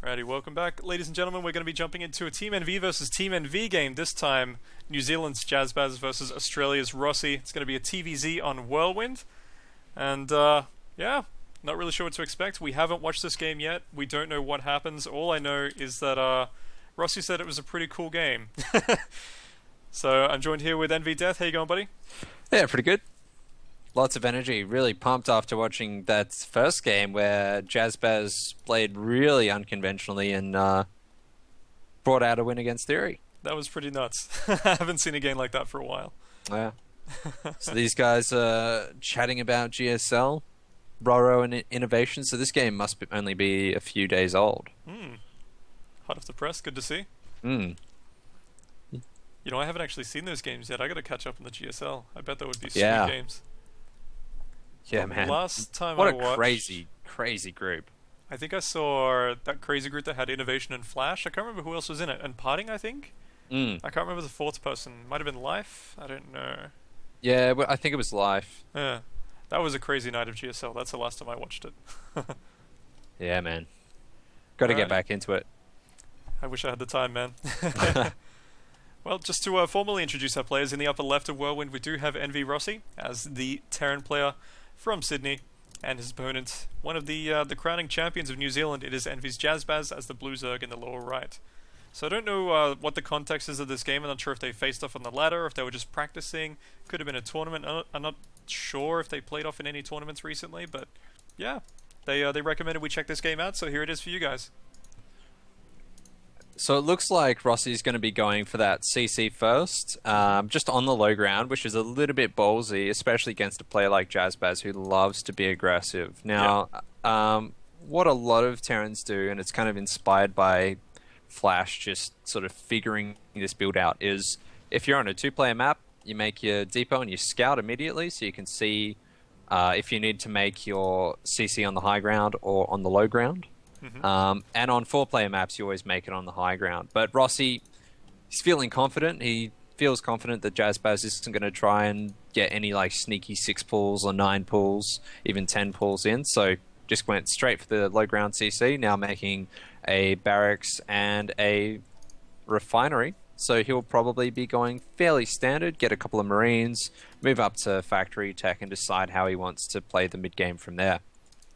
Alrighty, welcome back. Ladies and gentlemen, we're going to be jumping into a Team NV versus Team NV game. This time, New Zealand's JazBas versus Australia's Rossi. It's going to be a TVZ on Whirlwind. And, yeah, not really sure what to expect. We haven't watched this game yet. We don't know what happens. All I know is that, Rossi said it was a pretty cool game. So, I'm joined here with NV Death. How you going, buddy? Yeah, pretty good. Lots of energy. Really pumped after watching that first game where JazBas played really unconventionally and brought out a win against Theory. That was pretty nuts. I haven't seen a game like that for a while. Yeah. So these guys are chatting about GSL, Roro, and innovation. So this game must only be a few days old. Hot off the press. Good to see. Mm. You know, I haven't actually seen those games yet. I got to catch up on the GSL. I bet that would be sweet Yeah. games. Yeah, man. Last time what I a watched, crazy group. I think I saw that crazy group that had Innovation and Flash. I can't remember who else was in it. And Parting, I think? I can't remember the fourth person. Might have been Life? I don't know. Yeah, well, I think it was Life. Yeah. That was a crazy night of GSL. That's the last time I watched it. Yeah, man. Got to get Alright. back into it. I wish I had the time, man. Well, just to formally introduce our players, in the upper left of Whirlwind, we do have NV Rossi as the Terran player from Sydney, and his opponent, one of the crowning champions of New Zealand. It is Envy's JazBas as the Blue Zerg in the lower right. So I don't know what the context is of this game. I'm not sure if they faced off on the ladder, if they were just practicing. Could have been a tournament. I'm not sure if they played off in any tournaments recently, but yeah, they recommended we check this game out, so here it is for you guys. So it looks like Rossi's going to be going for that CC first, just on the low ground, which is a little bit ballsy, especially against a player like JazBas who loves to be aggressive. Now, what a lot of Terrans do, and it's kind of inspired by Flash just sort of figuring this build out, is if you're on a two-player map, you make your depot and you scout immediately so you can see if you need to make your CC on the high ground or on the low ground. And on four-player maps, you always make it on the high ground. But Rossi, he's feeling confident. He feels confident that JazBas isn't going to try and get any like sneaky 6 pulls or 9 pulls, even 10 pulls in. So just went straight for the low ground CC, now making a barracks and a refinery. So he'll probably be going fairly standard, get a couple of Marines, move up to factory tech, and decide how he wants to play the mid-game from there.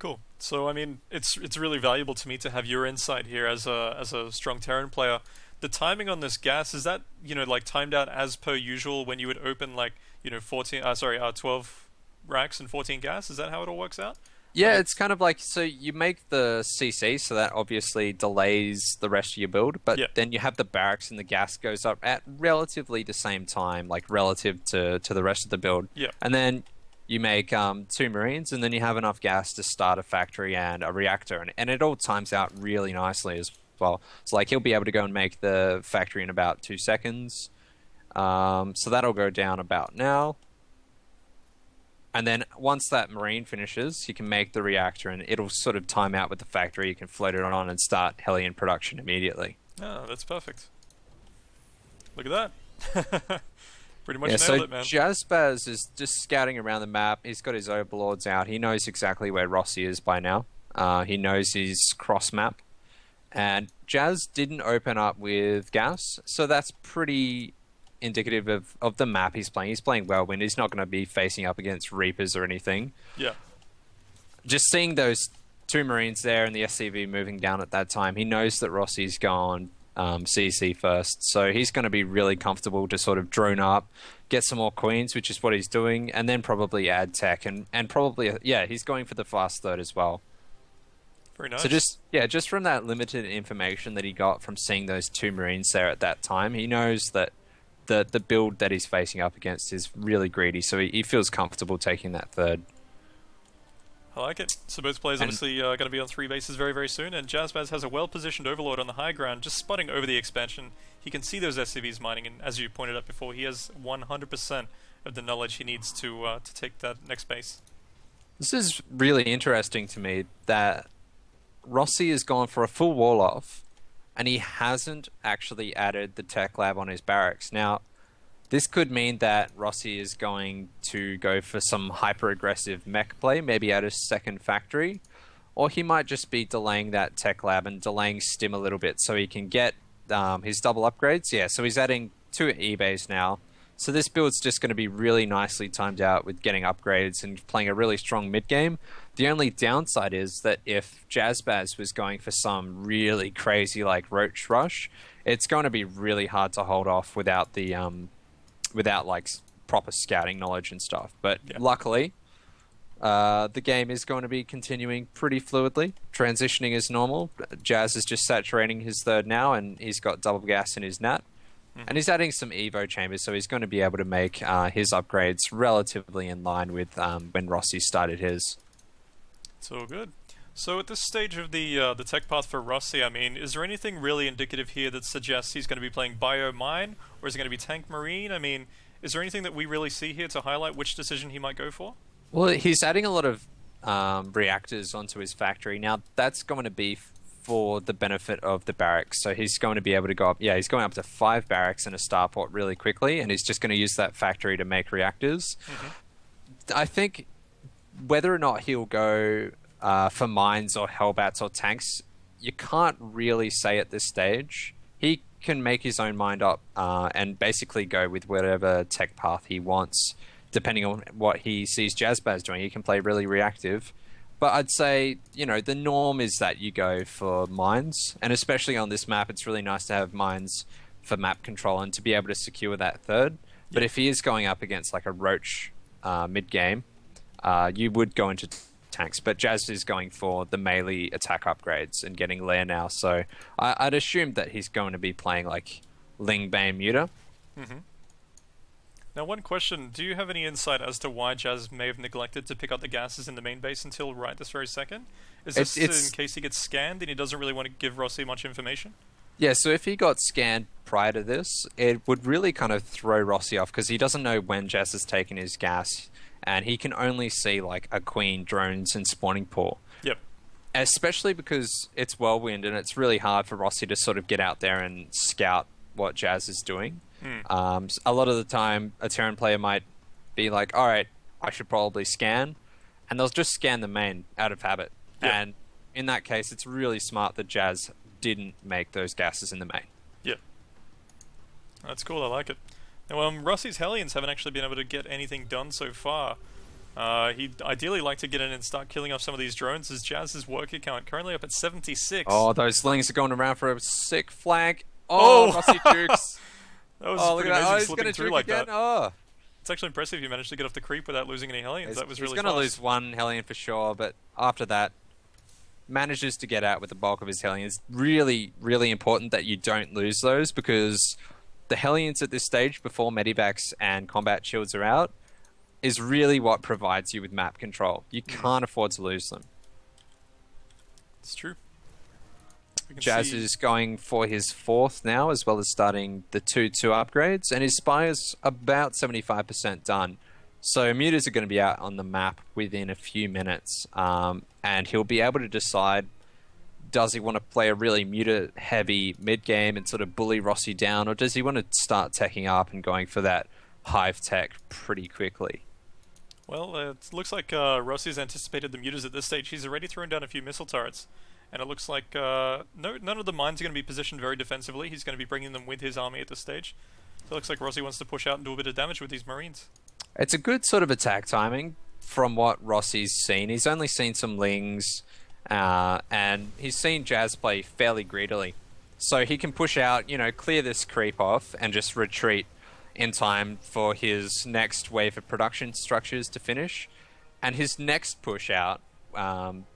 Cool. So I mean, it's really valuable to me to have your insight here as a strong Terran player. The timing on this gas, is that, like timed out as per usual when you would open 12 racks and 14 gas? Is that how it all works out? Yeah, it's kind of like, so you make the CC, so that obviously delays the rest of your build, but then you have the barracks and the gas goes up at relatively the same time, like relative to the rest of the build. Yeah. And then you make 2 Marines, and then you have enough gas to start a factory and a reactor, and it all times out really nicely as well. So like he'll be able to go and make the factory in about 2 seconds. So that'll go down about now. And then once that Marine finishes, you can make the reactor, and it'll sort of time out with the factory. You can float it on and start Hellion production immediately. Oh, that's perfect. Look at that. Pretty much Yeah, nailed so it, man. JazBas is just scouting around the map. He's got his overlords out. He knows exactly where Rossi is by now. He knows his cross map. And Jazz didn't open up with gas, so that's pretty indicative of the map he's playing. He's playing Whirlwind. He's not going to be facing up against Reapers or anything. Yeah. Just seeing those 2 Marines there and the SCV moving down at that time, he knows that Rossi's gone CC first, so he's going to be really comfortable to sort of drone up, get some more queens, which is what he's doing, and then probably add tech, and probably, he's going for the fast third as well. Very nice. So just from that limited information that he got from seeing those 2 Marines there at that time, he knows that the build that he's facing up against is really greedy, so he feels comfortable taking that third. I like it. So both players obviously are going to be on 3 bases very, very soon, and JazBas has a well-positioned Overlord on the high ground, just spotting over the expansion. He can see those SCVs mining, and as you pointed out before, he has 100% of the knowledge he needs to take that next base. This is really interesting to me that Rossi has gone for a full wall-off, and he hasn't actually added the tech lab on his barracks. Now, this could mean that Rossi is going to go for some hyper-aggressive mech play, maybe add a second factory, or he might just be delaying that tech lab and delaying Stim a little bit so he can get his double upgrades. Yeah, so he's adding 2 eBays now. So this build's just going to be really nicely timed out with getting upgrades and playing a really strong mid game. The only downside is that if JazBas was going for some really crazy like Roach Rush, it's going to be really hard to hold off without the without like proper scouting knowledge and stuff. But luckily, the game is going to be continuing pretty fluidly. Transitioning is normal. Jazz is just saturating his third now, and he's got double gas in his nat. And he's adding some Evo chambers, so he's going to be able to make his upgrades relatively in line with when Rossi started his. It's all good. So at this stage of the tech path for Rossi, I mean, is there anything really indicative here that suggests he's going to be playing Bio Mine, or is it going to be Tank Marine? I mean, is there anything that we really see here to highlight which decision he might go for? Well, he's adding a lot of reactors onto his factory. Now, that's going to be for the benefit of the barracks. So he's going to be able to go up, he's going up to 5 barracks and a starport really quickly, and he's just going to use that factory to make reactors. I think whether or not he'll go for mines or hellbats or tanks, you can't really say at this stage. He can make his own mind up and basically go with whatever tech path he wants, depending on what he sees JazBas doing. He can play really reactive. But I'd say, the norm is that you go for mines. And especially on this map, it's really nice to have mines for map control and to be able to secure that third. But if he is going up against like a Roach mid-game, you would go into tanks. But Jazz is going for the melee attack upgrades and getting Lair now. So I'd assume that he's going to be playing like Ling Bane Muta. Now, one question, do you have any insight as to why Jazz may have neglected to pick up the gases in the main base until right this very second? Is this in case he gets scanned and he doesn't really want to give Rossi much information? Yeah, so if he got scanned prior to this, it would really kind of throw Rossi off because he doesn't know when Jazz has taken his gas, and he can only see like a queen, drones, and spawning pool. Yep. Especially because it's Whirlwind, and it's really hard for Rossi to sort of get out there and scout what Jazz is doing. A lot of the time, a Terran player might be like, all right, I should probably scan, and they'll just scan the main out of habit. Yep. And in that case, it's really smart that Jazz didn't make those gases in the main. Yep. That's cool, I like it. Now, Rossi's Hellions haven't actually been able to get anything done so far. He'd ideally like to get in and start killing off some of these drones, as Jazz's worker count currently up at 76. Oh, those slings are going around for a sick flag. Oh, Rossi jukes. That was pretty amazing slipping through like again. that. Oh. It's actually impressive you managed to get off the creep without losing any Hellions. That was really fast. He's going to lose one Hellion for sure, but after that, manages to get out with the bulk of his Hellions. Really, really important that you don't lose those, because the Hellions at this stage, before Medivacs and combat shields are out, is really what provides you with map control. You can't afford to lose them. It's true. Jazz is going for his 4th now, as well as starting the 2-2 upgrades, and his Spire's about 75% done. So mutas are going to be out on the map within a few minutes, and he'll be able to decide, does he want to play a really muta-heavy mid-game and sort of bully Rossi down, or does he want to start teching up and going for that hive tech pretty quickly? Well, it looks like Rossi's anticipated the mutas at this stage. He's already thrown down a few missile turrets. And it looks like none of the mines are going to be positioned very defensively. He's going to be bringing them with his army at this stage. So it looks like Rossi wants to push out and do a bit of damage with these Marines. It's a good sort of attack timing from what Rossi's seen. He's only seen some Lings, and he's seen Jazz play fairly greedily. So he can push out, clear this creep off and just retreat in time for his next wave of production structures to finish. And his next push out,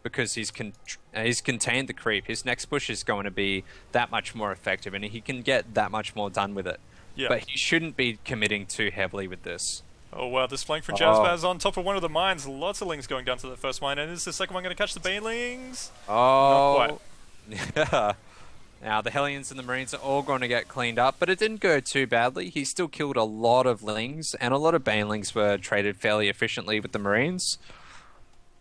because he's contained the creep, his next push is going to be that much more effective, and he can get that much more done with it. Yeah. But he shouldn't be committing too heavily with this. Oh wow, this flank from JazBas on top of one of the mines. Lots of Lings going down to the first mine, and is the second one going to catch the Banelings? Oh, not quite. Yeah. Now the Hellions and the Marines are all going to get cleaned up, but it didn't go too badly. He still killed a lot of Lings, and a lot of Banelings were traded fairly efficiently with the Marines.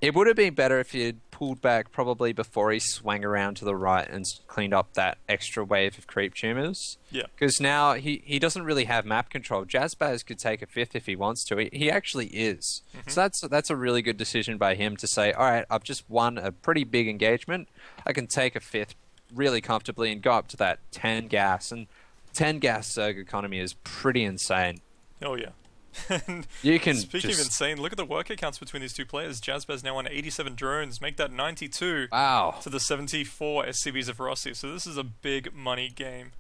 It would have been better if he had pulled back probably before he swung around to the right and cleaned up that extra wave of creep tumors. Yeah. Because now he doesn't really have map control. JazBas could take a fifth if he wants to. He actually is. So that's a really good decision by him to say, all right, I've just won a pretty big engagement. I can take a fifth really comfortably and go up to that 10 gas. And 10 gas Zerg economy is pretty insane. Oh, yeah. And You can speaking of insane, look at the worker counts between these two players. JazBas now on 87 drones, make that 92 Wow. to the 74 SCVs of Rossi. So this is a big money game.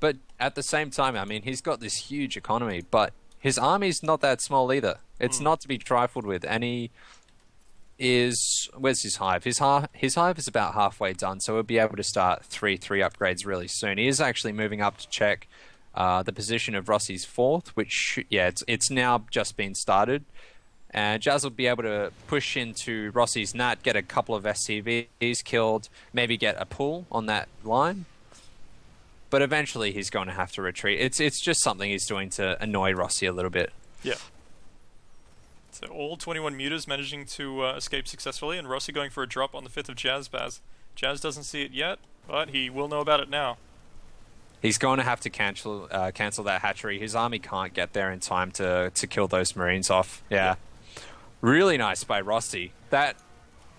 But at the same time, I mean, he's got this huge economy, but his army's not that small either. It's not to be trifled with. And he is... Where's his hive? His hive is about halfway done, so he'll be able to start 3-3 upgrades really soon. He is actually moving up to check the position of Rossi's fourth, which, yeah, it's now just been started. And Jazz will be able to push into Rossi's nat, get a couple of SCVs killed, maybe get a pull on that line. But eventually he's going to have to retreat. It's just something he's doing to annoy Rossi a little bit. Yeah. So all 21 mutas managing to escape successfully, and Rossi going for a drop on the 5th of JazBas. Jazz doesn't see it yet, but he will know about it now. He's going to have to cancel that hatchery. His army can't get there in time to kill those Marines off. Yeah. Really nice by Rossi. That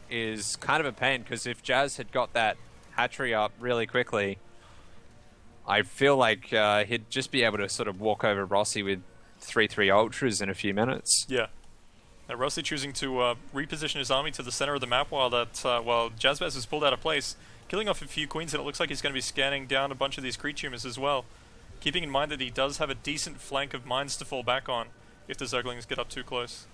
is kind of a pain, because if Jazz had got that hatchery up really quickly, I feel like he'd just be able to sort of walk over Rossi with 3-3 ultras in a few minutes. Yeah. Now Rossi choosing to reposition his army to the center of the map while JazBas is pulled out of place, killing off a few queens, and it looks like he's going to be scanning down a bunch of these creep tumors as well. Keeping in mind that he does have a decent flank of mines to fall back on if the Zerglings get up too close.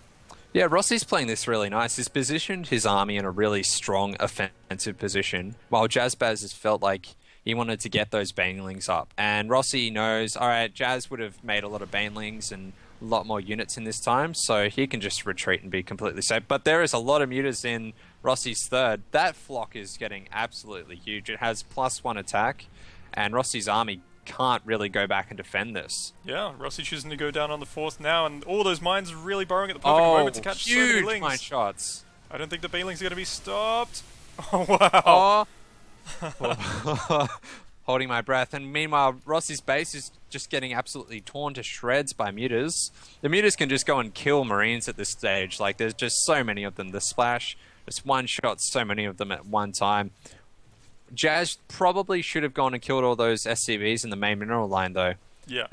Yeah, Rossi's playing this really nice. He's positioned his army in a really strong offensive position, while JazBas has felt like he wanted to get those banelings up. And Rossi knows, all right, Jazz would have made a lot of banelings and a lot more units in this time, so he can just retreat and be completely safe. But there is a lot of mutas in Rossi's third. That flock is getting absolutely huge. It has +1 attack, and Rossi's army can't really go back and defend this. Yeah, Rossi choosing to go down on the 4th now, and all those mines really burrowing at the perfect moment to catch so many huge lings. mine shots. I don't think the banelings are going to be stopped. Oh, wow. Oh. Holding my breath. And meanwhile, Rossi's base is just getting absolutely torn to shreds by mutas. The mutas can just go and kill Marines at this stage. Like, there's just so many of them. The splash just one shot so many of them at one time. Jazz probably should have gone and killed all those SCVs in the main mineral line, though. Yeah.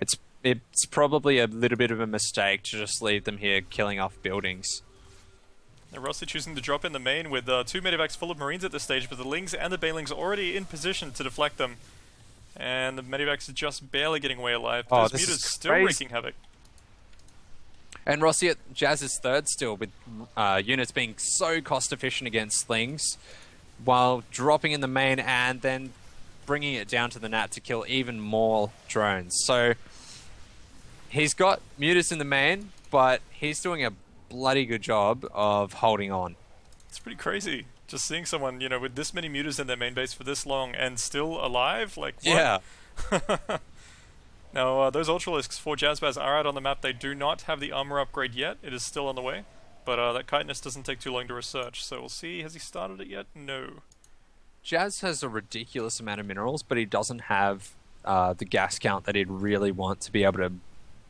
It's probably a little bit of a mistake to just leave them here killing off buildings. Now Rossi choosing to drop in the main with 2 medivacs full of Marines at this stage, but the Lings and the Banelings are already in position to deflect them. And the medivacs are just barely getting away alive. Oh, Those this mutas is still crazy. wreaking havoc. And Rossi at Jazz's third still, with units being so cost efficient against slings, while dropping in the main and then bringing it down to the nat to kill even more drones. So he's got mutas in the main, but he's doing a bloody good job of holding on. It's pretty crazy. Just seeing someone, you know, with this many mutas in their main base for this long and still alive, like, what? Yeah. Now, those Ultralisks for JazBas are out on the map. They do not have the armor upgrade yet. It is still on the way. But that chitinous doesn't take too long to research, so we'll see. Has he started it yet? No. Jazz has a ridiculous amount of minerals, but he doesn't have the gas count that he'd really want to be able to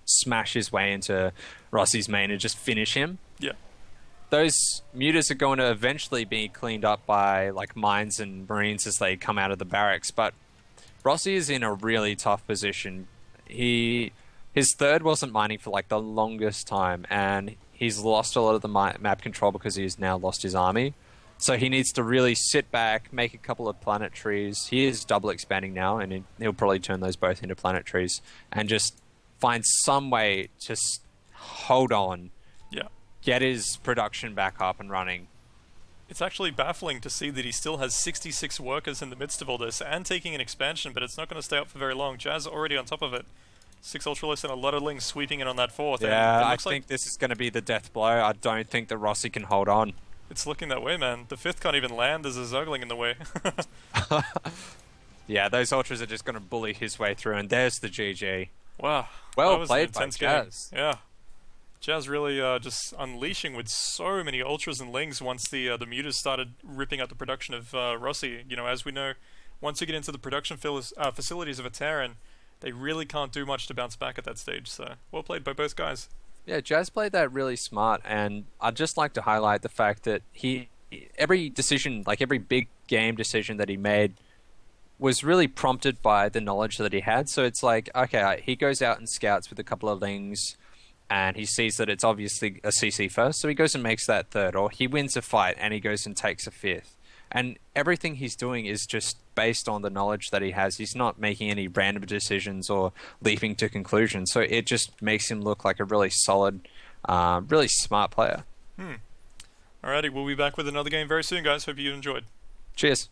smash his way into Rossi's main and just finish him. Yeah. Those mutas are going to eventually be cleaned up by like mines and marines as they come out of the barracks, but Rossi is in a really tough position. His third wasn't mining for like the longest time, and he's lost a lot of the map control because he's now lost his army. So he needs to really sit back, make a couple of planetaries. He is double expanding now, and he'll probably turn those both into planetaries and just find some way to hold on. Yeah. Get his production back up and running. It's actually baffling to see that he still has 66 workers in the midst of all this and taking an expansion, but it's not going to stay up for very long. Jazz already on top of it. 6 Ultralisks and a lot of Lings sweeping in on that 4th. Yeah, I think this is going to be the death blow. I don't think that Rossi can hold on. It's looking that way, man. The 5th can't even land. There's a Zergling in the way. Yeah, those Ultras are just going to bully his way through, and there's the GG. Wow. Well that was played an by intense game. Jazz. Yeah. Jazz really just unleashing with so many ultras and lings once the mutas started ripping out the production of Rossi. You know, as we know, once you get into the production facilities of a Terran, they really can't do much to bounce back at that stage. So well played by both guys. Yeah, Jazz played that really smart, and I'd just like to highlight the fact that every decision, like every big game decision that he made, was really prompted by the knowledge that he had. So it's like, okay, he goes out and scouts with a couple of lings, and he sees that it's obviously a CC first, so he goes and makes that third, or he wins a fight and he goes and takes a fifth. And everything he's doing is just based on the knowledge that he has. He's not making any random decisions or leaping to conclusions. So it just makes him look like a really solid, really smart player. Alrighty, we'll be back with another game very soon, guys. Hope you enjoyed. Cheers.